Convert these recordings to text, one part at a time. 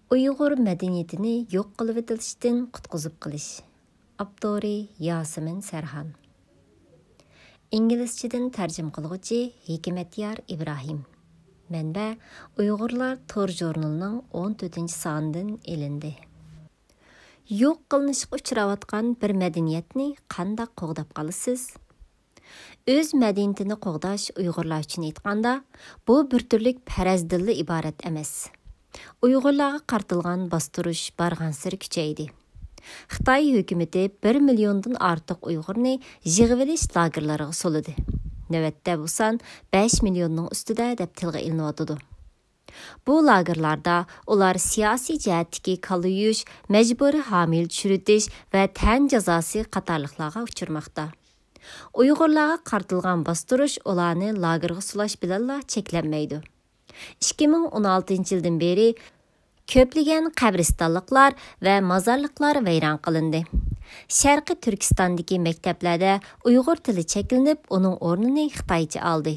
Uyghur мәдениетini yo'q qilib etilishdan qutqizib qilish. Abdori Yasemin Serhan. İngilizceden tərcüm qılğıcı Hikmetyar İbrahim. Mənbə Uyghurlar Tor jurnalının 14-ci sanından elindi. Yo'q qılınışqa uçravatqan bir мәдениетni qandaq qoğdab qalısız? Öz мәдениетini qoğdaş Uyghurlar üçün aytqanda, bu bir türlük pərəzdilli ibaret emas. Uyghurlarga qartılgan bastırış barğansır küçəydi. Xitay hökuməti 1 milyondan artıq Uyghurni yığıveliş lagerlarına soludu. Növətdə bu san 5 milyonun üstüdə dəb tilgə iliniyotdu. Bu lagerlarda ular siyasi cəhətdəki kalıyuş, məcburi hamil çürütüş və tən cəzası qatarlıqlarga uçurmaqda. Uyghurlarga qartılgan bastırış ularni lagerga sulaş bilanla çeklənməydi. 2016 yıldan beri köplеген qəbristonlıqlar və mazarlıqlar vayron qilindi. Sharqi Turkistondagi maktablarda Uyg'ur tili cheklanib, uning o'rnini Xitoycha oldi.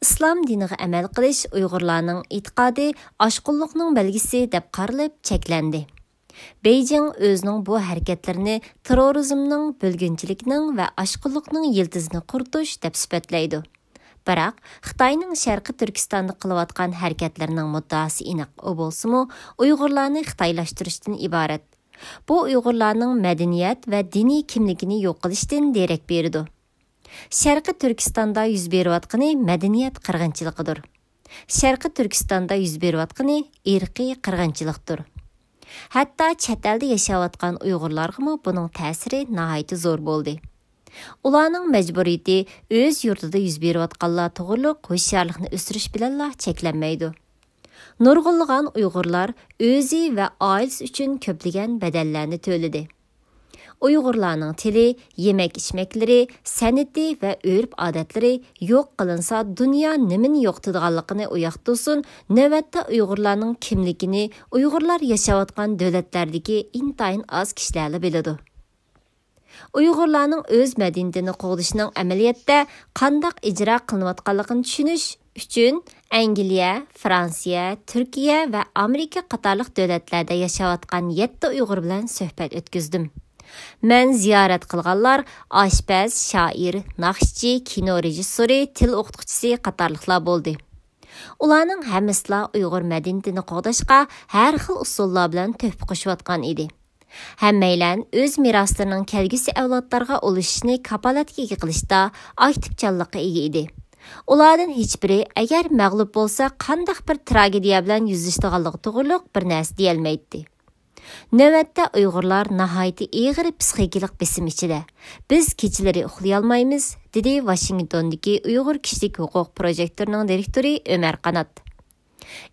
Islom diniga amal qilish Uyg'urlarning e'tiqodi oshqunlikning belgisi deb qaralib cheklandi. Beijing o'zining bu harakatlarini terrorizmning, bo'lginchilikning va oshqunlikning yiltizini quritish deb sifatlaydi. Biroq Xitoyning Sharqi Turkistonda qilayotgan harakatlarning muddaosi aniq bo'lsa-mu, Uyg'urlarni xitoylashtirishdan iborat. Bu Uyg'urlarning madaniyat va diniy kimligini yo'q qilishdan derak berdi. Sharqi Turkistonda yuz berayotgani madaniyat qirg'inchiligidir. Sharqi Turkistonda yuz berayotgani irqiy qirg'inchilikdir. Hatto chet elda yashayotgan Uyg'urlarga buning ta'siri nihoyat zo'r bo'ldi. Ularning majburiyati o'z yurtida yuz berayotganlar to'g'riliq hushyorlikni o'stirish bilanla cheklanmaydi. Nurg'unlagan Uyg'urlar o'zi va oilasi uchun ko'plagan badallarni to'ladi. Uyg'urlarning tili, yemak-ichmaklari, san'ati va urf-odatlari yo'q qilinsa, dunyo nimani yo'qotadiganligini uyoqtirsin, navbatda Uyg'urlarning kimligini Uyg'urlar yashayotgan davlatlardagi intayin oz kishilar biladi. Uyg'urlarning o'z madaniyatini qo'g'dishning amaliyotda qandaq ijro qilinayotganligini tushunish uchun Angliya, Fransiya, Turkiya va Amerika qatorliq davlatlarda yashayotgan 7 Uyg'ur bilan suhbat o'tkazdim. Men ziyorat qilganlar oshpaz, shoir, naqshchi, kino rejissyori, til o'qituvchisi qatorliqlar bo'ldi. Ularning hammasi Uyg'ur madaniyatini qo'g'dashga har xil usullar bilan to'p qo'shayotgan edi. Həmməyilən öz miraslarının kəlgüsü əvladlarga oluşishni kapalatga qilishda aktiv canlıqqa ega idi. Ulardan heç biri əgər məğlub bolsa, qandaq bir tragediya bilan yüzləşdiganligi to'g'riliq bir narsa deyilmaydi. Növətdə Uyg'urlar nihoyatda og'ir psixikalik besim ichida. Biz kechalari uxlay olmaymiz, dedi Washingtondagi Uyg'ur kishilik huquq projektining direktori Ömer Qanat.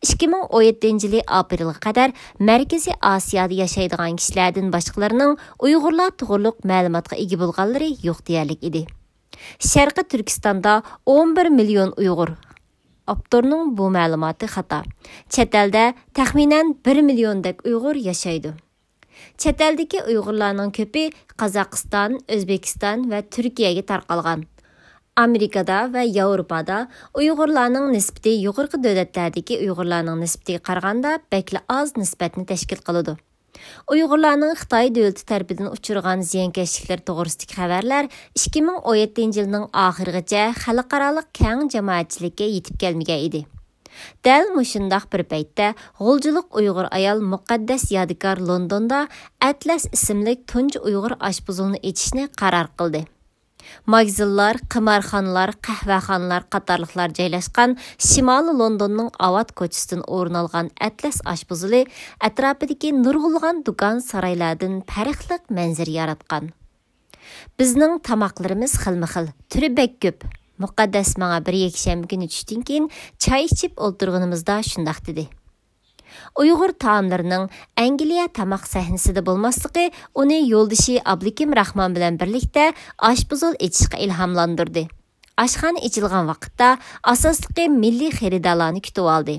2017 yılı aprelga qadar Mərkəzi Asiyada yaşaydigan kişilərdən başqalarının Uyğurlar to'g'riliq ma'lumotga ega bo'lganlari yo'q deyarlik edi. Sharqi Turkistonda 11 milyon Uyğur. Avtorning bu ma'lumoti xato. Chet elda taxminan 1 milyondek Uyğur yashaydi. Chet eldagi Uyg'urlarning ko'pi Qozog'iston, O'zbekiston va Turkiyaga tarqalgan. Amerikada və Avropada Uyğurlarning nisbati yuqorqi davlatlardagi Uyğurlarning nisbatiga qaraganda bəkli az nisbatni tashkil qiladi. Uyğurlarning Xitoy davlati tarafidan uchirgan ziyonkashliklar to'g'risidagi xabarlar 2017 yilning oxirigacha xalqaro keng jamoatchilikka yetib kelmagan edi. Dal mushundaq bir paytda g'uljilik Uyg'ur ayol muqaddas yodgor Londonda Atlas ismli tunji Uyg'ur oshpazxonani ochishni qaror qildi. Magzillar, qimarxonalar, qahvaxonalar qatorliqlar joylashgan Shimoliy Londonning Avat ko'chasidan o'rin olgan Atlas oshpazxonasi atrofidagi nurg'ulg'an do'kon saroylardan farqli manzara yaratgan. Bizning tamoqlarimiz xilma-xil, turi bek ko'p. Muqaddas menga bir yakshanba kuni tushdan keyin choy ichib o'ltirganimizda shundoq dedi. Uyg'ur taomlarining Angliya tamoq sahnasida bo'lmasligi uni yo'ldoshi Abdukim Rahmon bilan birlikda oshpazxona ochishga ilhomlantirdi. Oshxona ochilgan vaqtda asosliqi milliy xaridorlarni kutib oldi.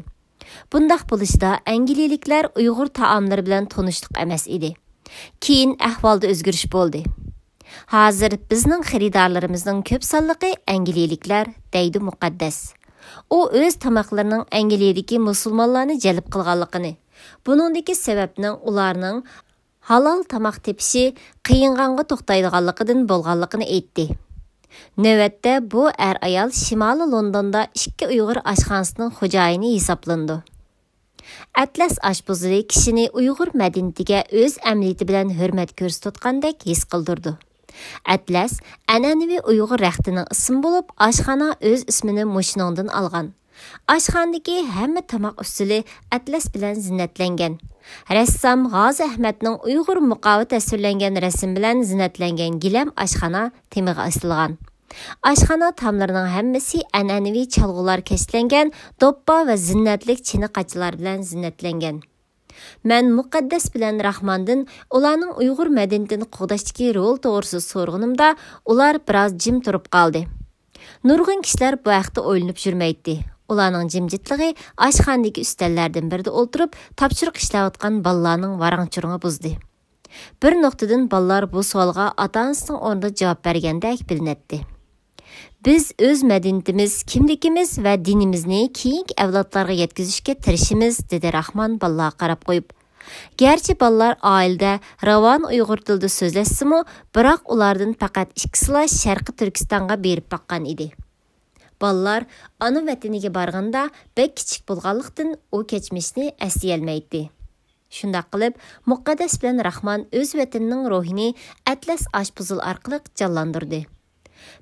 Bundaq bo'lishda angliyaliklar Uyg'ur taomlari bilan tanishliq emas edi. Keyin ahvolda o'zgarish bo'ldi. Hozir bizning xaridorlarimizning ko'p sonliqi angliyaliklar, deydi muqaddas. O öz tamoqlarining Angliyadagi musulmonlarni jalb qilganligini, Buningdagi sababning ularning halal tamoq tepishi qiyinganға to'xtaydiganligidan bo'lganligini aytdi. Növətdə bu ayol Şimali Londonda 2 Uyğur aşxanasının xo'jayini hisoblandi. Atlas aşpazı kishini Uyğur madaniyatiga o'z amaliyati bilan hurmat ko'rsatgandek his qildirdi. Atlas an'anaviy Uyğur rəxtining ismi bo'lib, aşxana o'z ismini mushiningdan olgan. Aşxanadagi hamma tamoq usuli atlas bilan zinatlangan. Rəssam G'ozi Ahmadning Uyğur muqovi tasvirlangan rasm bilan zinatlangan gilam aşxana temiga asilgan. Aşxana tamlarının hammasi an'anaviy çalgılar kəslangan, doppa və zinnatlik çini qaçılar bilan zinatlangan. Mən Muqaddas bilan Rahmandan ularning Uyğur madaniyatini qo'g'dashdagi rol to'g'risida so'rg'inimda, ular biroz jim turib qoldi. Nurg'un kishilar bu haqda o'ylanib yurmaydi. Ularning jimjitligi aşxanadagi ustallardan birida o'tirib, topshiriq ishlayotgan bolalarning varang-churingi buzdi. Bir nuqtadan bolalar bu savolga ota-onasining o'rnida javob bergandek bilinadi. Biz o'z madaniyatimiz, kimligimiz va dinimizni keyingi avlodlarga yetkazishga tirishimiz, dedi Rahman bolalarga qarab qo'yib. Gerçi bolalar oilada ravon Uyg'ur tilida so'zlashsa-mu, biroq ulardan faqat ikkisila Sharqi Turkistonga berib boqqan edi. Bolalar ona vataniga borganda bek kichik bo'lganlikdan u kechmishni eslay Shundaq qilib, Muqaddas bilan Rahman o'z vatanining ruhini Atlas oshpuzul orqali jonlantirdi.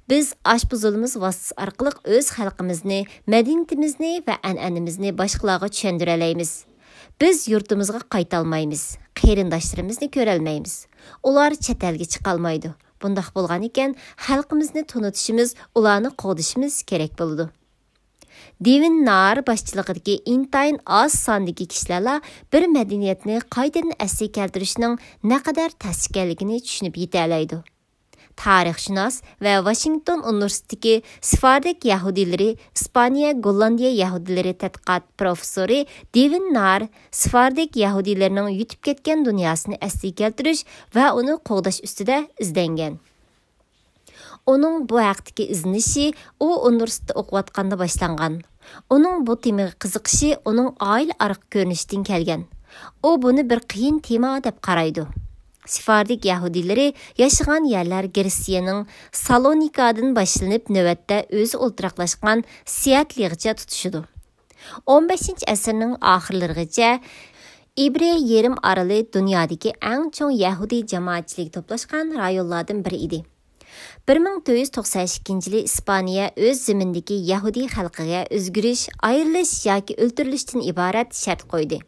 Biz oshpuzulimiz vasitasi orqali o'z xalqimizni, madaniyatimizni va an'anamizni boshqalarga tushuntira olamiz. Biz yurtimizga qayta olmaymiz, qarindoshlarimizni ko'ra olmaymiz. Ular chet elga chiqa olmaydi. Bundaq bo'lgan ekan, xalqimizni tunutishimiz, ularni qo'dishimiz kerak bo'ldi. Devin Nar boshchiligidagi intayin oz sondagi kishilar bir madaniyatni qaytadan asli keltirishning naqadar ta'sirligini tushunib yeta oladi. Tarixshunos va Washington Universitetidagi Sfardik yahudilari, Ispaniya, Gollandiya yahudilari tadqiqot professori Devin Nar Sfardik yahudilarining yutib ketgan dunyosini asli keltirish va uni qo'g'dash ustida izlangan. Onun bu haqdagi izlanishi u universitetda o'qiyotganda boshlangan. Onun bu temaga qiziqishi uning oila orqa ko'rinishidan kelgan. U buni bir qiyin tema deb qaraydi. Sfardik yahudilari yashagan yerlar Gretsiyaning Salonika'dan boshlanib, navbatda o'zi o'ltiraqlashgan Siyatligacha tutishidi. 15-asrning oxirlarigacha İbre yerim oroli dunyodagi eng chong yahudi jamoatchilik to'plashgan rayonlardan biri edi. 1992-yili Ispaniya o'z zimindagi yahudi xalqiga o'zgarish, ayrilish yoki o'ltirilishdan iborat shart qo'ydi.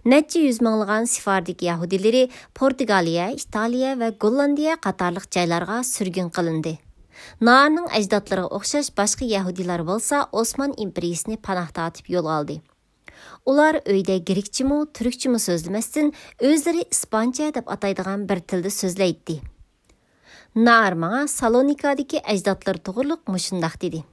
Necha yuz minglagan Sfardik yahudilari Portugaliya, Italiya va Gollandiya qatorliq joylarga surgun qilindi. Narning ajdodlariga o'xshash boshqa yahudilar bo'lsa, Osman imperiyasini panoh tortib yo'l oldi. Ular uyda grekchimi, turkchimi so'zlamasdan o'zlari ispancha deb ataydigan bir tilda so'zlaydi. Nar manga Salonikadagi ajdodlar to'g'riliq mushundaq dedi.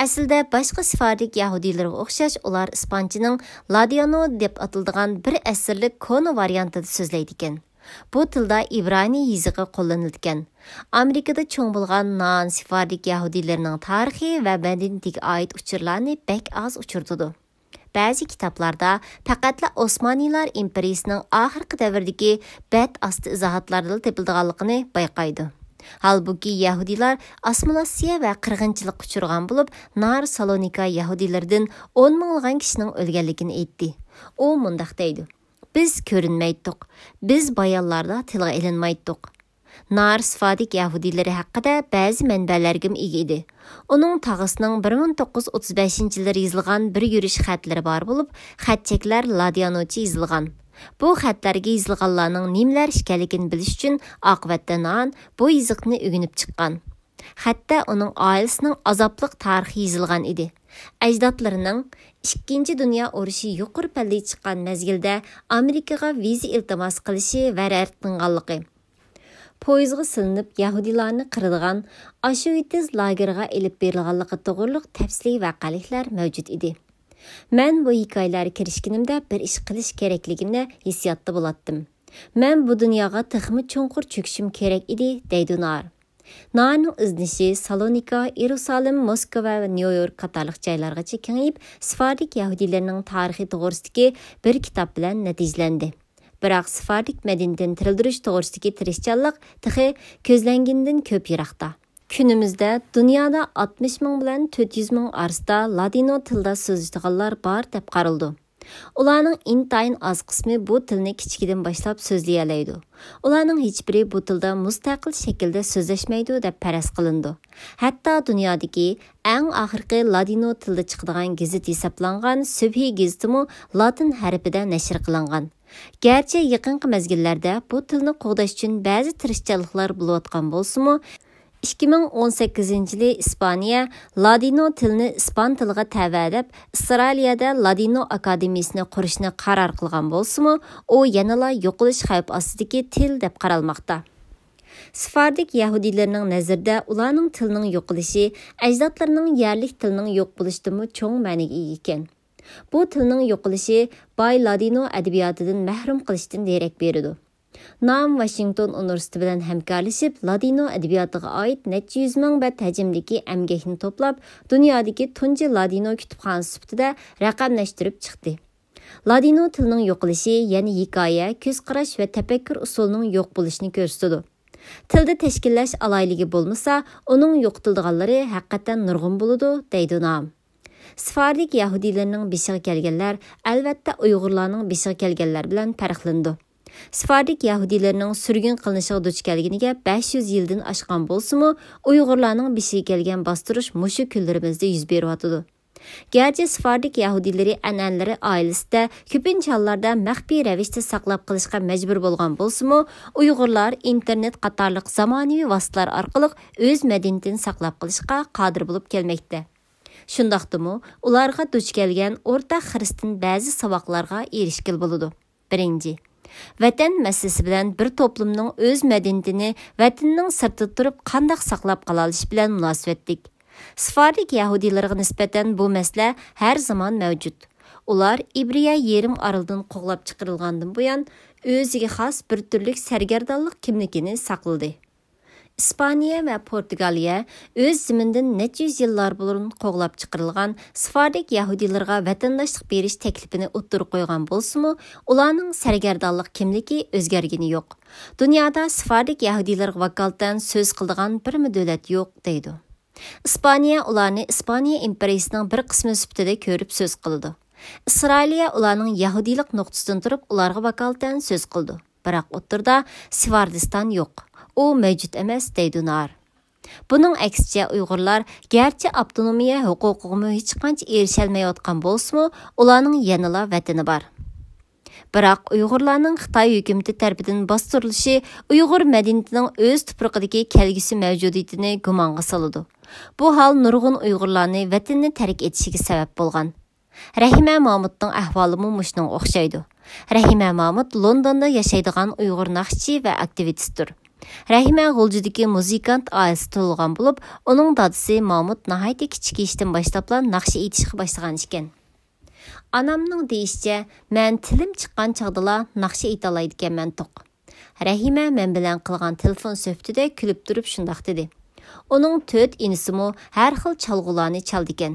Aslida boshqa Sfardik yahudiylarga o'xshash ular ispanchaning Ladiano deb atiladigan bir asrlik kona variantida so'zlaydi ekan. Bu tilda İbrani yezigi qo'llanilgan. Amerikada cho'ng bo'lgan non Sfardik yahudiylarining tarixi va madaniyatiga oid uchurlarni bek oz uchirdi. Ba'zi kitoblarda faqatla Osmaniylar imperiyasining oxirgi davridagi bat asti izohatlarda topilganligini bayqaydi. Halbuki Yahudilar assimilyatsiya va qirg'inchilik uchirgan bo'lib, Nar Salonika Yahudilaridan 10 minglagan kishining o'lganligini aytdi. U mundaq deydi: Biz ko'rinmaydik, biz bayonlarda tilga ilinmaydik. Nar Sfardik Yahudilari haqida ba'zi manbalarga ega edi. Uning tog'asining 1935-yilda yozilgan bir yurish xatlari bor bo'lib, xatchaklar Ladianocha yozilgan. Bu xatlarga yozilganlarning nimalar ekanligini bilish uchun oqibatda Nan bu yoziqni o'rganib chiqqan. Hatto uning oilasining azobliq tarixi yozilgan edi. Ajdodlarining Ikkinchi dunyo urushi yuqori pallaga chiqqan mezgilda Amerikaga viza iltimos qilishi va rad qilinganligi. Poyizga silinib yahudilarni qiradigan Auschwitz lageriga elib berilganligi to'g'riliq tafsiliy vaqaliklar mavjud edi. Men bu hikoyalarga kirishganimda bir ish qilish kerakligimni hissiyotda bo'latdim. Men bu dunyoga texmi cho'nqur cho'kishim kerak edi, deydi Nar. Narning iznişi Salonika, Yerusalim, Moskva ve New York qatarlıq joylargacha kengayib, Sfardik yahudilerinin tarixi to'g'risidagi bir kitob bilan natijalendi. Biroq Sfardik madaniyatini tildirish to'g'risidagi tirishchanlik texi ko'zlangandan ko'p yiroqda. Kunimizda dunyoda 60 ming bilan 400 ming orasida ladino tilda so'zlaydiganlar bor deb qaraldi. Ularning intayin az qismi bu tilni kichkidan boshlab so'zlay oladi. Ularning hech biri bu tilda mustaqil shaklda so'zlashmaydi deb faraz qilindi. Hatto dunyodagi eng oxirgi ladino tilda chiqadigan gazet hisoblangan Subhi gazetimi latin harfida nashr qilingan. Gerçi yaqinqi mezgillarda bu tilni qo'g'dash uchun ba'zi tirishchanliklar bo'layotgan bo'lsa-mu, 2018-yili İspaniya ladino tilini ispan tiliga tavadab Avstraliyada ladino akademiyasini qurishni qaror qilgan bo'lsa-mu, u yanala yo'qolish xavf ostidagi til deb qaralmoqda. Sfardik yahudilarining nazarida ularning tilining yo'qolishi ajdodlarining yerlik tilining yo'q bo'lishidan cho'ng ma'noga ega ekan. Bu tilning yo'qolishi boy ladino adabiyotidan mahrum qilishdan derak beradi. Nam Washington Universiteti bilan hamkorlashib, ladino adabiyotiga oid necha yuz ming bat hajmdagi amgakni to'plab, dunyodagi tunji ladino kutubxonasi sifatida raqamlashtirib chiqdi. Ladino tilining yo'qolishi, ya'ni hikoya, ko'z qarash va tafakkur usulining yo'q bo'lishini ko'rsatadi. Tilda tashkillash aloyligi bo'lmasa, uning yo'qotilganlari haqiqatan nurg'un bo'ladi, deydi Nam. Sfardik yahudilarining beshiga kelganlar albatta Uyg'urlarning beshiga kelganlar bilan farqlandi. Sfardik yahudilarining surgun qilinishiga duch kelganiga 500 yildan oshgan bo'lsa-mu, Uyg'urlarning beshiga kelgan bostirish mushu kunlarimizda yuz beryotidi. Gerçi Sfardik yahudilari an'analari oilasida ko'pincha hollarda maxfiy ravishda saqlab qilishga majbur bo'lgan bo'lsa-mu, Uyg'urlar internet qatorliq zamonaviy vositalar orqali o'z madaniyatini saqlab qilishga qodir bo'lib kelmoqda. Shundaqdimi, ularga duch kelgan o'rtaq xristian ba'zi saboqlarga erishkil bo'ladi. Birinchi, vatan masalasi bilan bir toplumning o'z madaniyatini vatanning sirtida turib qanday saqlab qola olishi bilan munosabatlik. Sfardik yahudilariga nisbatan bu masala har zamon mavjud. Ular Ibriya yerim oroldan qo'g'lab chiqarilgandan buyon o'ziga xos bir turlik sargardonlik kimligini saqladi. İspaniya və Portugaliya öz zimindan neçə yüz yıllar burun qoğlab çıxırılğan Sfardik yahudilərə vətəndaşlıq beriş təklifini o'ttirib qoyğan bolsa-mu, ularning sargardonlik kimligi o'zgargani yo'q. Dunyoda Sfardik yahudilərə vakolatan söz qildigan bir dövlət yo'q deydi. İspaniya ularni İspaniya imperiyasining bir qismi sifatida ko'rib söz qildi. İsrailiya ularning yahudilik nuqtasidan turib ularga vakolatan söz qildi. Biroq o'ttirda Svardiston yo'q. O mevcut emas deydi Nar. Bunun aksicha Uyg'urlar gerçi avtonomiya huquqiga hech qancha erisholmayotgan bo'lsa-mu, ularning yanala vatani bor. Biroq Uyg'urlarning Xitoy hukumati tomonidan bostirilishi Uyg'ur madaniyatining o'z tuprog'idagi kelgusi mavjudiyatini gumonga soladi. Bu hol nurg'un Uyg'urlarni vatanni tark etishiga sabab bo'lgan. Rahima Mahmudning ahvoli mushunga o'xshaydi. Rahima Mahmud Londonda yashaydigan Uyg'ur naqshchi va aktivistdir. Rahima G'uljidagi muzikant oilasi tug'ilgan bo'lib, uning dadasi Mahmud nihoyatda kichik yoshdan boshlab naqsha aytishga boshlagan ekan. Anamning deyishicha, men tilim chiqqan chog'da naqsha ayta oladi ekanman to'q. Rahima men bilan qilgan telefon suhbatida kulib turib shundoq dedi. Uning 4 inisimi har xil chalg'ularni chaldi ekan.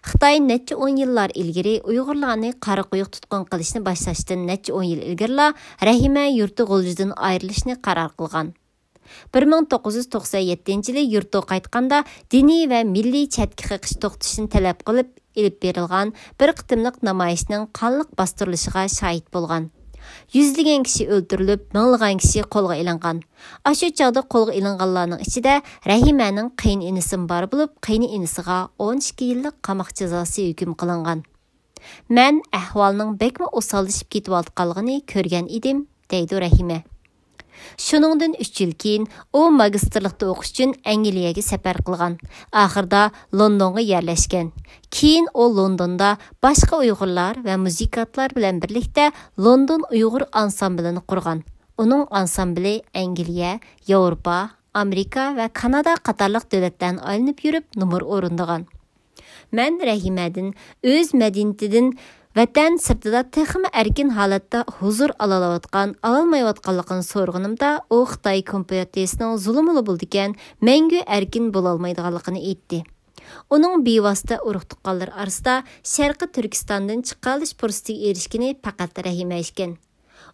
Xitoy necha 10 yillar ilgari Uyg'urlarni qora quyuq tutqun qilishni boshlashdan necha 10 yil ilgari Rahima yurti G'uljidan ayrilishni qaror qilgan. 1997-yili yurtga qaytganda diniy va milliy chetga qiqish to'xtatishni talab qilib elib berilgan bir qitimliq namoyishning qonliq bostirilishiga shohid bo'lgan. Yüzlеген kishi o'ldirilib, minglagan kishi qo'lga ilingan. Ashu chog'da qo'lga ilinganlarning ichida Rahimaning qiyin inisi bor bo'lib, qiyin inisiga 12 yillik qamoq jazosi hukm qilingan. Men ahvolning bekmi o'sallashib ketayotganligini ko'rgan edim, deydi Rahima. Shuningdan 3 yil keyin u magistrlikda o'qish uchun Angliyaga safar qilgan. Oxirida Londonga yerlashgan. Keyin u Londonda boshqa Uyg'urlar va muzikantlar bilan birlikda London Uyg'ur ansamblini qurgan. Uning ansambli Angliya, Yevropa, Amerika va Kanada qatorliq davlatlardan aylanib yurib, numur o'rindagan. Men Rahimadan o'z madaniyatidan Vatan sirtida texmi erkin holatda huzur alolmayotganligini so'rg'inimda, u Xitoy kompartiyasining zulmili bo'ldigan, mangu erkin bo'lolmaydiganligini aytdi. Uning bevosita urug' tuqqanlar orasida Sharqi Turkistondan chiqqanish fursatiga erishgani faqat Rahima ekan.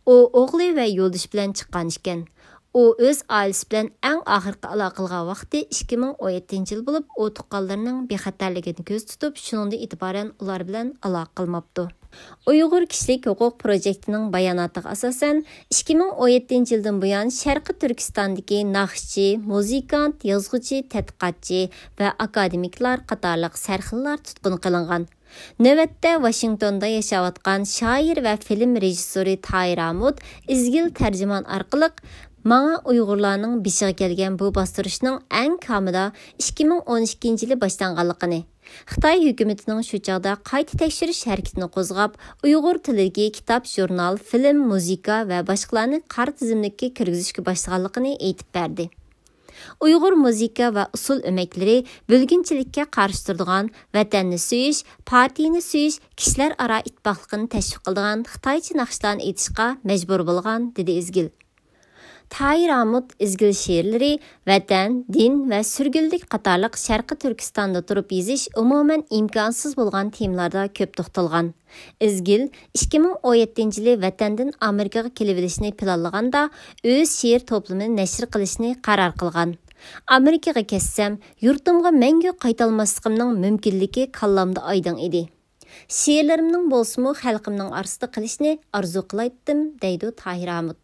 U o'g'li va yo'ldosh bilan chiqqan ekan. U o'z oilasi bilan eng oxirgi aloqa qilgan vaqti 2017-yil bo'lib, u tuqqanlarning bexatarligini ko'z tutib, shuningdan e'tiboran ular bilan aloqa qilmabdi. Uyg'ur kishilik huquq projektining bayonotiga asosan 2017-yildan buyon Sharqi Turkistondagi naqshchi, muzikant, yozuvchi, tadqiqotchi va akademiklar qatorliq sarxillar tutqun qilingan. Navbatda Washingtonda yashayotgan shoir va film rejissyori Tahir Amud izgil tarjimon orqali Manga Uyg'urlarning beshiga kelgan bu bostirishning eng kamida 2012-yili boshlanganligini, Xitoy hukumatining shu chog'da qayta tekshirish harakatini qo'zg'ab, Uyg'ur tilidagi kitob, jurnal, film, muzika va boshqalarni qora tizimlikka kirgizishga boshlaganligini aytib berdi. Uyg'ur muzika va usul o'maklari bo'lginchilikka qarshi turadigan, vatanni suyish, partiyani suyish, kishilar aro ittifoqligini tashviq qiladigan Xitoycha naqshlarni aytishga majbur bo'lgan, dedi izgil. Tahir Amud izgil she'rlari vatan, din va surgunlik qatorliq Sharqi Turkistonda turib yozish umuman imkonsiz bo'lgan temalarda ko'p to'xtalgan. Izgil 2017-yili vatandan Amerikaga kelib olishni planlaganda o'z she'r to'plamini nashr qilishni qaror qilgan. Amerikaga ketsam, yurtimga mangu qaytolmasligimning mumkinligi kallamda oydin edi. She'rlarimning bo'lsa-mu xalqimning orasida qilishni orzu qilaydim, deydi Tahir Amud.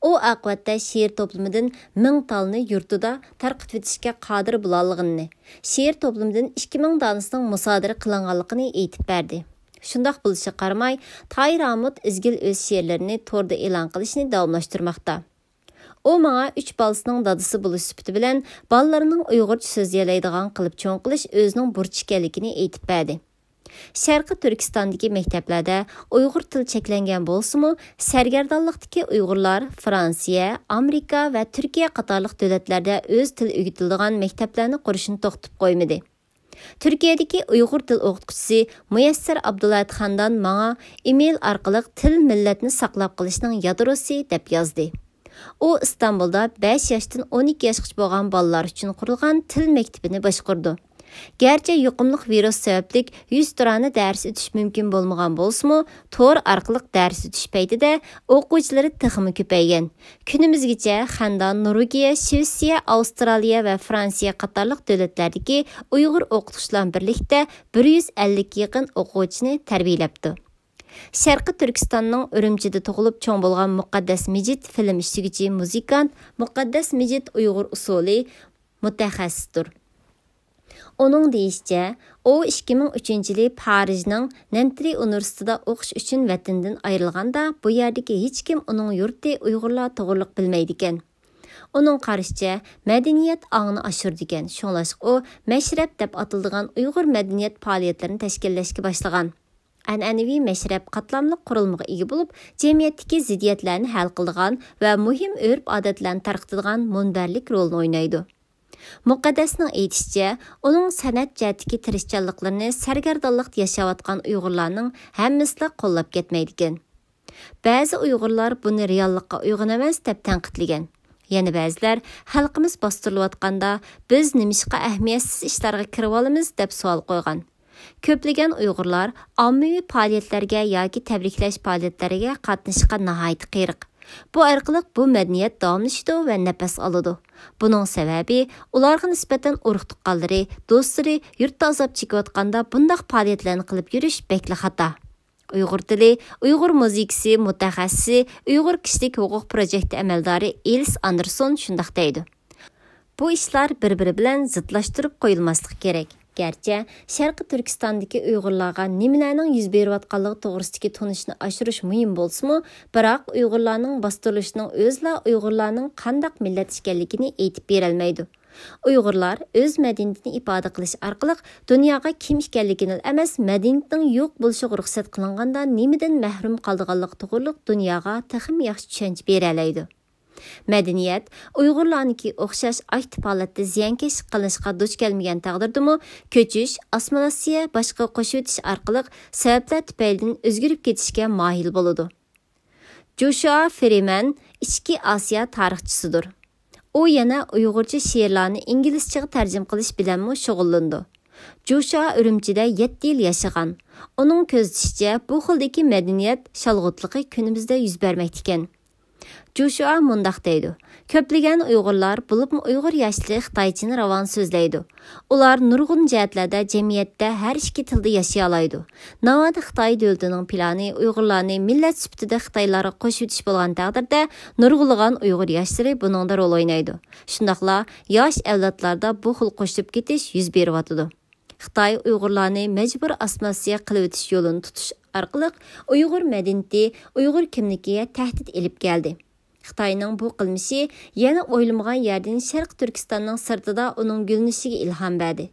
O aqvatda she'r toplamidan 1000 talni yurtida tarqitib etishga qodir bo'lanligini, she'r toplamidan 2000 danasining musodara qilinganligini aytib berdi. Shundoq bo'lishiga qaramay, Tahir Amud izgil o'z she'rlarini torda e'lon qilishni davomlashtirmoqda. O menga 3 balasining dadisi bo'lish sifati bilan bolalarining Uyg'urcha so'zlaydigan qilib cho'ng qilish o'zining burchi ekanligini aytib berdi. Sharqi Turkistondagi maktablarda Uyg'ur tili cheklangan bo'lsa-mu, sargardonlikdagi Uyg'urlar Fransiya, Amerika va Turkiya qatorliq davlatlarda o'z til o'rgatiladigan maktablarni qurishni to'xtatib qo'ymadi. Turkiyadagi Uyg'ur til o'qituvchisi Muyassar Abdullatxondan menga email orqali til millatni saqlab qolishning yadrosi deb yozdi. U Istanbulda 5 yoshdan 12 yoshgacha bo'lgan bolalar uchun qurilgan til maktabini boshqardi. Gerçi yuqumliq virus sababli 100 turani dars o'tish mumkin bo'lmagan bo'lsa-mu, tor orqali dars o'tish paytida o'quvchilari texmi ko'paygan. Kunimizgacha Xandon, Norvegiya, Shvetsiya, Avstraliya va Fransiya qatorliq davlatlardagi Uyg'ur o'qituvchilar birlikda 150 ga yaqin o'quvchini tarbiyalabdi. Sharqi Turkistonning Urumchida tug'ilib cho'ng bo'lgan Muqaddas Mijit film ishchig'ichi muzikant Muqaddas Mijit Uyg'ur usuli mutaxassisdir. Onun deyişçe, o 2003-yili Parijning Nanterre universitetida o'qish uchun vatandan ayrilganda, bu yerdagi hech kim uning yurti Uyg'urlar to'g'riliq bilmaydi ekan. Uning qarashicha, madaniyat ongni oshirdi ekan. Shunlashib u mashrab deb atiladigan Uyg'ur madaniyat faoliyatlarini tashkillashga boshlagan. An'anaviy mashrab qatlamli qurilmaga ega bo'lib, jamiyatdagi ziddiyatlarni hal qiladigan va muhim urf-odatlarni tarqatadigan munbarlik rolini o'ynaydi. Muqaddasning aytishicha, uning san'at jihatdagi tirishchanliklarini sargardonlikda yashayotgan Uyg'urlarning hammasi qo'llab ketmaydi ekan. Ba'zi Uyg'urlar buni reallikqa uyg'un emas deb tanqidlagan. Yana ba'zilar xalqimiz bostirilayotganda biz nimishqa ahamiyatsiz ishlarga kirib olamiz deb savol qo'ygan. Ko'plagan Uyg'urlar ommaviy faoliyatlarga yoki tabriklash faoliyatlariga qatnashishga nihoyat qiyiq. Bu orqali bu madaniyat davomlashadi va nafas oladi. Buning sababi ularga nisbatan urug' tuqqanlari, do'stlari yurtda azob chekayotganda bundoq faoliyatlarni qilib yurish bekli xato. Uyg'ur tili, Uyg'ur muzikasi mutaxassisi, Uyg'ur kishilik huquq projekti amaldori Elis Anderson shundoq deydi. Bu ishlar bir-biri bilan zidlashtirib qo'yilmasligi kerak. Gerçi Sharqi Turkistondagi Uyg'urlarga nimalarning yuz berayotganligi to'g'risidagi tunishni oshirish muhim bo'lsa-mu, biroq Uyg'urlarning bostirilishining o'zla Uyg'urlarning qandaq millat ekanligini aytib berolmaydi. Uyg'urlar o'z madaniyatini ifoda qilish orqali dunyoga kim ekanligini emas, madaniyatning yo'q bo'lishiga ruxsat qilinganda nimadan mahrum qolganligi to'g'riliq dunyoga texim yaxshi tushuncha bera oladi. Мәдениет Уйғурларныңки o'xshash aktiv holatda ziyankesh qilinishga duch kelmagan taqdirdimi, ko'chish, assimilyatsiya, boshqa qo'shib o'tish orqali sabablar tufaylidan o'zgarib ketishga mohil bo'ladi. Joshua Freeman Ichki Osiyo tarixchisidir. U yana Uyg'urcha she'rlarni inglizchaga tarjima qilish bilan shug'ullandi. Joshua Urumchida 7 yil yashagan. Uning ko'zlashicha bu xildagi madaniyat shalg'utligi kunimizda yuz bermoqda ekan. Joshua mundaq deydi. Ko'plagan Uyg'urlar, bo'libmi Uyg'ur yoshlari Xitoychani ravon so'zlaydi. Ular nurg'un jihatlarda jamiyatda har ikki tilda yashay oladi. Navoda Xitoy davlatining plani Uyg'urlarni millat sifatida Xitoylarga qo'shib o'tish bo'lgan taqdirda, nurg'ulg'an Uyg'ur yoshlari buningda rol o'ynaydi. Shundaqla yosh avlodlarda bu xil qo'shib ketish yuz beryotidi. Xitoy Uyg'urlarni majbur assimilyatsiya qilib o'tish yo'lini tutish orqali Uyg'ur madaniyati, Uyg'ur kimligiga tahdid elib keldi. Xitoyning bu qilmishi yana o'ylamagan yerdan Sharq Turkistonning sirtida uning gulnishiga ilhom berdi.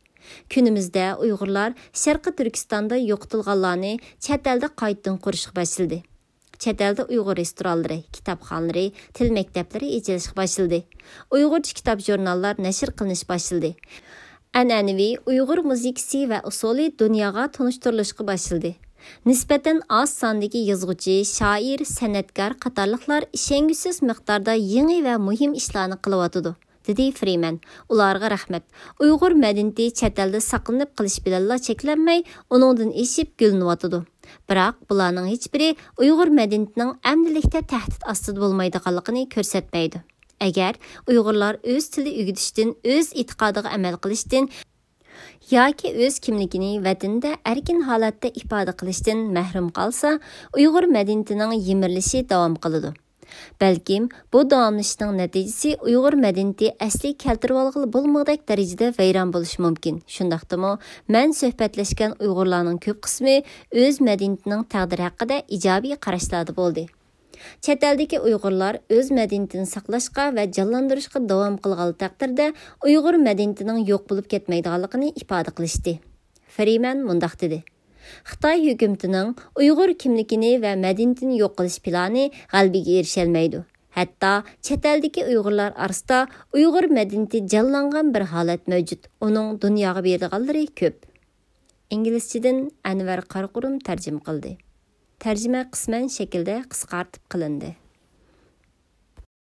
Kunimizda Uyg'urlar Sharq Turkistonda yo'qotilganlarni chet elda qaytadan qurishga boshladi. Chet elda Uyg'ur restoranlari, kitobxonalari, til maktablari ochilishga boshladi. Uyg'urcha kitob jurnallar nashr qilinish boshladi. An'anaviy Uyg'ur muzikasi va usuli dunyoga tanishtirilishga boshladi. Nisbatan az sondagi yozuvchi, shoir, san'atkor qatorliqlar ishongusiz miqdorda yangi va muhim ishlarni qilyotidi, dedi Freeman. Ularga rahmat. Uyg'ur madaniyati chet elda saqlanib qilish bilanla cheklanmay, uningdan eshib gullanayotidi. Biroq bularning hech biri Uyg'ur madaniyatining amdilikda tahdid ostida bo'lmaydiganligini ko'rsatmaydi. Agar Uyg'urlar o'z tili o'rgatishdan, o'z e'tiqodiga amal qilishdan yoki o'z kimligini vatanida erkin holatda ifoda qilishdan mahrum qolsa, Uyg'ur madaniyatining yimirilishi davom qiladi. Balkim bu davomlashishning natijasi Uyg'ur madaniyati asli keltirib olg'ili bo'lmagan darajada vayron bo'lishi mumkin. Shundaqdimi, men suhbatlashgan Uyg'urlarning ko'p qismi o'z madaniyatining taqdiri haqida ijobiy qarashlarda bo'ldi. Chet eldagi Uyg'urlar o'z madaniyatini saqlashga va jonlantirishga davom qilgan taqdirda Uyg'ur madaniyatining yo'q bo'lib ketmaydiganligini ifoda qilishdi. Freeman mundaq dedi. Xitoy hukumatining Uyg'ur kimligini va madaniyatini yo'q qilish plani g'albiga erisholmaydi. Hatto chet eldagi Uyg'urlar orasida Uyg'ur madaniyati jonlangan bir holat mavjud. Uning dunyoga berganlari ko'p. Inglizchadan Anvar Qarqurum tarjima qildi. Tarjima qisman shaklda qisqartib qilindi.